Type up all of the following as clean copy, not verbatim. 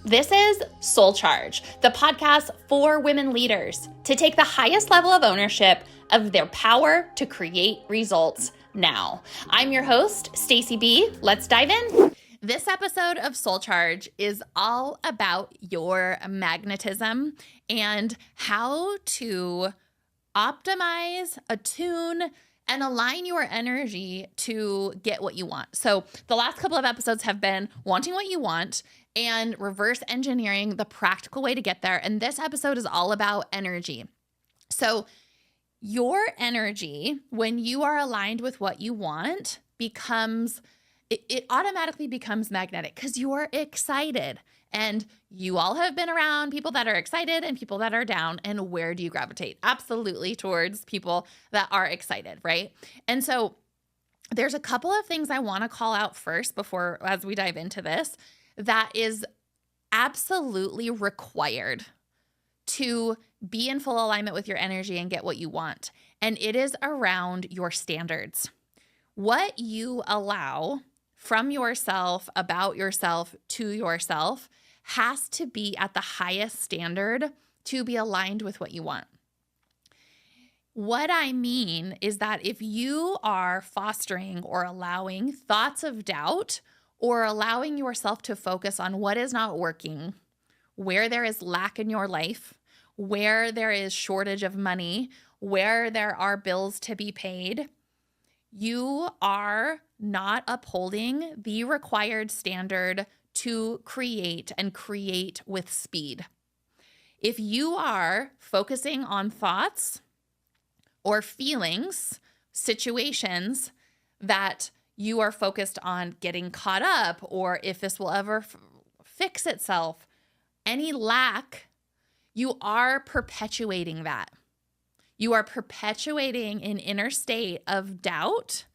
This is SoulCharge, the podcast for women leaders to take the highest level of ownership of their power to create results now. I'm your host, Stacy B. Let's dive in. This episode of SoulCharge is all about your magnetism and how to optimize, attune, and align your energy to get what you want. So the last couple of episodes have been wanting what you want and reverse engineering the practical way to get there. And this episode is all about energy. So your energy, when you are aligned with what you want, it automatically becomes magnetic because you are excited. And you all have been around people that are excited and people that are down. And where do you gravitate? Absolutely towards people that are excited, right? And so there's a couple of things I want to call out first as we dive into this, that is absolutely required to be in full alignment with your energy and get what you want. And it is around your standards. What you allow from yourself, about yourself, to yourself has to be at the highest standard to be aligned with what you want. What I mean is that if you are fostering or allowing thoughts of doubt or allowing yourself to focus on what is not working, where there is lack in your life, where there is shortage of money, where there are bills to be paid, you are not upholding the required standard to create and create with speed. If you are focusing on thoughts or feelings, situations that you are focused on getting caught up, or if this will ever fix itself, any lack, you are perpetuating that. You are perpetuating an inner state of doubt.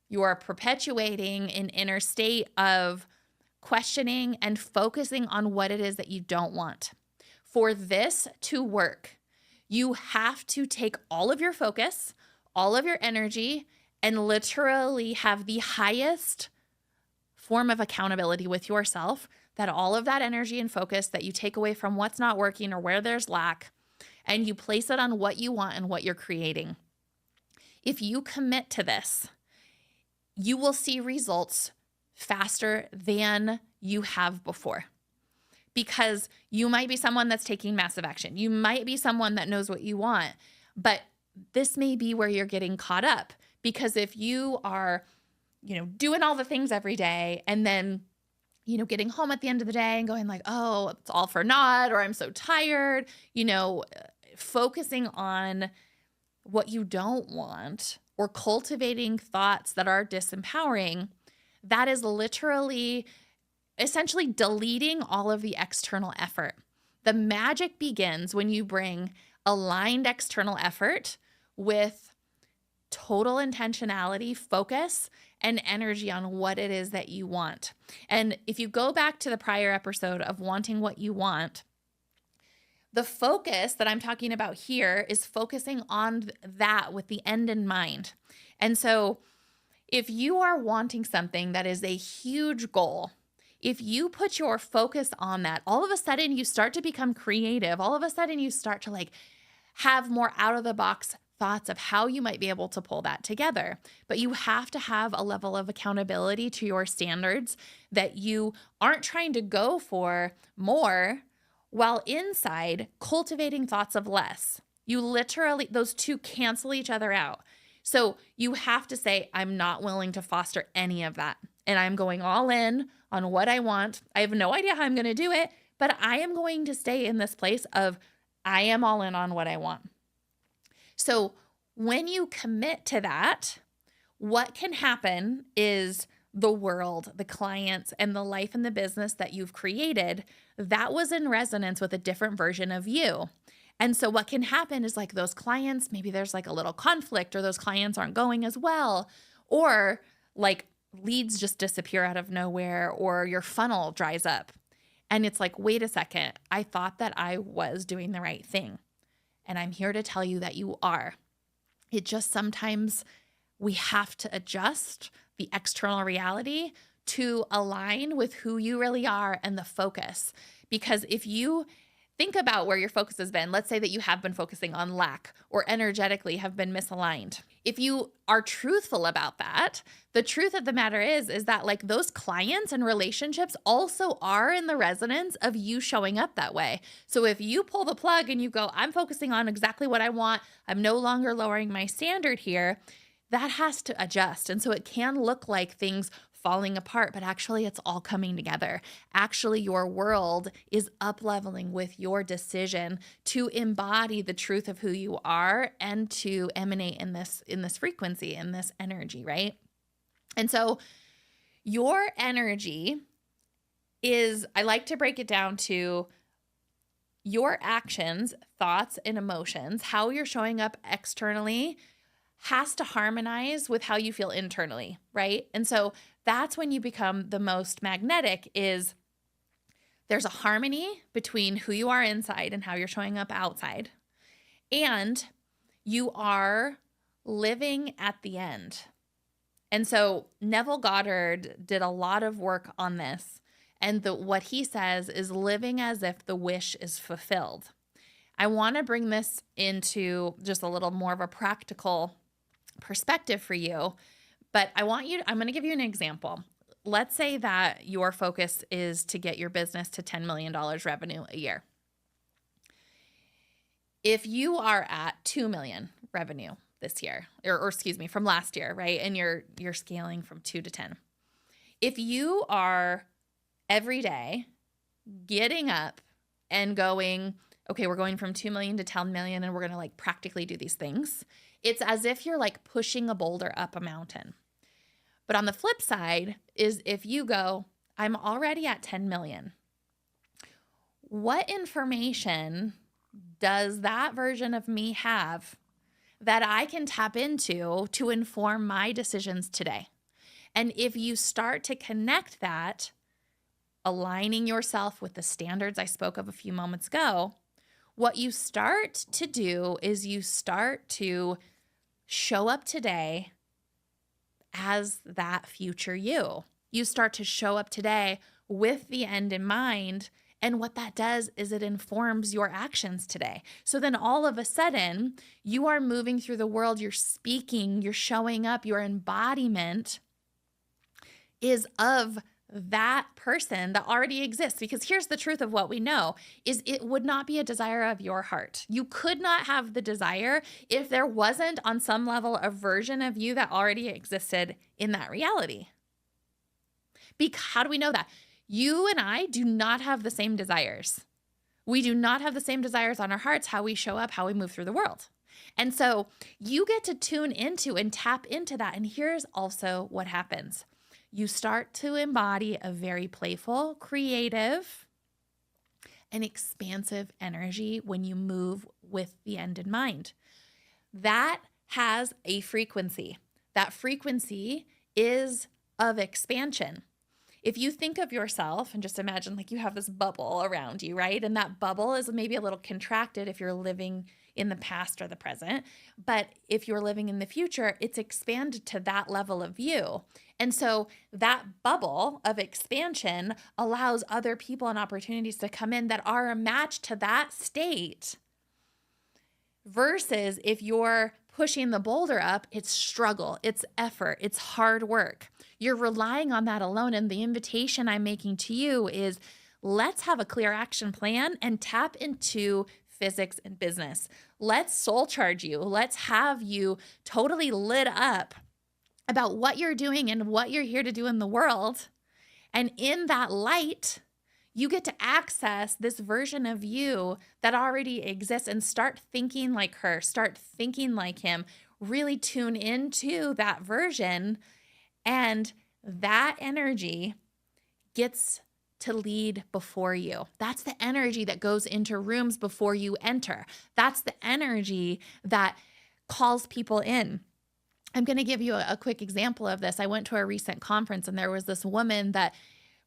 You are perpetuating an inner state of questioning and focusing on what it is that you don't want. For this to work, you have to take all of your focus, all of your energy, and literally have the highest form of accountability with yourself, that all of that energy and focus that you take away from what's not working or where there's lack, and you place it on what you want and what you're creating. If you commit to this, you will see results faster than you have before. Because you might be someone that's taking massive action. You might be someone that knows what you want, but this may be where you're getting caught up. Because if you are, doing all the things every day and then, getting home at the end of the day and going like, oh, it's all for naught, or I'm so tired, focusing on what you don't want or cultivating thoughts that are disempowering, that is literally essentially deleting all of the external effort. The magic begins when you bring aligned external effort with total intentionality, focus, and energy on what it is that you want. And if you go back to the prior episode of wanting what you want, the focus that I'm talking about here is focusing on that with the end in mind. And so if you are wanting something that is a huge goal, if you put your focus on that, all of a sudden you start to become creative. All of a sudden you start to have more out of the box thoughts of how you might be able to pull that together. But you have to have a level of accountability to your standards, that you aren't trying to go for more while inside cultivating thoughts of less. You literally, those two cancel each other out. So you have to say, I'm not willing to foster any of that. And I'm going all in on what I want. I have no idea how I'm going to do it, but I am going to stay in this place of I am all in on what I want. So when you commit to that, what can happen is the world, the clients, and the life and the business that you've created, that was in resonance with a different version of you. And so what can happen is those clients, maybe there's a little conflict, or those clients aren't going as well, or leads just disappear out of nowhere, or your funnel dries up. And it's wait a second, I thought that I was doing the right thing. And I'm here to tell you that you are. It just sometimes we have to adjust the external reality to align with who you really are and the focus. Because if you think about where your focus has been, let's say that you have been focusing on lack or energetically have been misaligned. If you are truthful about that, the truth of the matter is that like those clients and relationships also are in the resonance of you showing up that way. So if you pull the plug and you go, I'm focusing on exactly what I want, I'm no longer lowering my standard here, that has to adjust. And so it can look like things falling apart, but actually it's all coming together. Actually, your world is up-leveling with your decision to embody the truth of who you are and to emanate in this frequency, in this energy, right? And so your energy is, I like to break it down to your actions, thoughts, and emotions, how you're showing up externally has to harmonize with how you feel internally, right? And so that's when you become the most magnetic. Is there's a harmony between who you are inside and how you're showing up outside. And you are living at the end. And so Neville Goddard did a lot of work on this. And what he says is living as if the wish is fulfilled. I want to bring this into just a little more of a practical perspective for you, but I'm going to give you an example. Let's say that your focus is to get your business to $10 million revenue a year. If you are at 2 million revenue this year, or excuse me, from last year, right? And you're scaling from 2 to 10. If you are every day getting up and going, okay, we're going from 2 million to 10 million and we're going to like practically do these things. It's as if you're like pushing a boulder up a mountain. But on the flip side is if you go, I'm already at 10 million. What information does that version of me have that I can tap into to inform my decisions today? And if you start to connect that, aligning yourself with the standards I spoke of a few moments ago, what you start to do is you start to show up today as that future you. You start to show up today with the end in mind. And what that does is it informs your actions today. So then all of a sudden, you are moving through the world, you're speaking, you're showing up, your embodiment is of that person that already exists. Because here's the truth of what we know is it would not be a desire of your heart. You could not have the desire if there wasn't on some level a version of you that already existed in that reality. How do we know that? You and I do not have the same desires. We do not have the same desires on our hearts, how we show up, how we move through the world. And so you get to tune into and tap into that. And here's also what happens. You start to embody a very playful, creative, and expansive energy when you move with the end in mind. That has a frequency. That frequency is of expansion. If you think of yourself and just imagine like you have this bubble around you, right? And that bubble is maybe a little contracted if you're living in the past or the present. But if you're living in the future, it's expanded to that level of view. And so that bubble of expansion allows other people and opportunities to come in that are a match to that state. Versus if you're pushing the boulder up, it's struggle, it's effort, it's hard work. You're relying on that alone. And the invitation I'm making to you is let's have a clear action plan and tap into physics and business. Let's soul charge you. Let's have you totally lit up about what you're doing and what you're here to do in the world. And in that light, you get to access this version of you that already exists and start thinking like her, start thinking like him, really tune into that version. And that energy gets to lead before you. That's the energy that goes into rooms before you enter. That's the energy that calls people in. I'm going to give you a quick example of this. I went to a recent conference and there was this woman that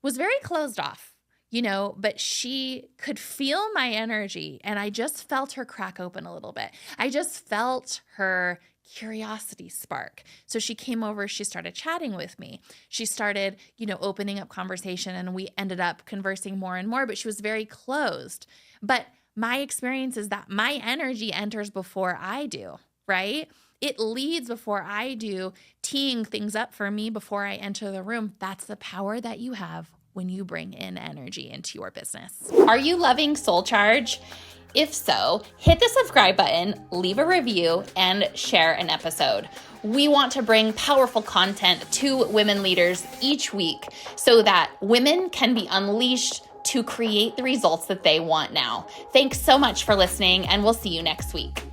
was very closed off, but she could feel my energy and I just felt her crack open a little bit. I just felt her curiosity spark. So she came over, she started chatting with me. She started, opening up conversation, and we ended up conversing more and more, but she was very closed. But my experience is that my energy enters before I do, right? It leads before I do, teeing things up for me before I enter the room. That's the power that you have when you bring in energy into your business. Are you loving SoulCharge? If so, hit the subscribe button, leave a review, and share an episode. We want to bring powerful content to women leaders each week so that women can be unleashed to create the results that they want now. Thanks so much for listening, and we'll see you next week.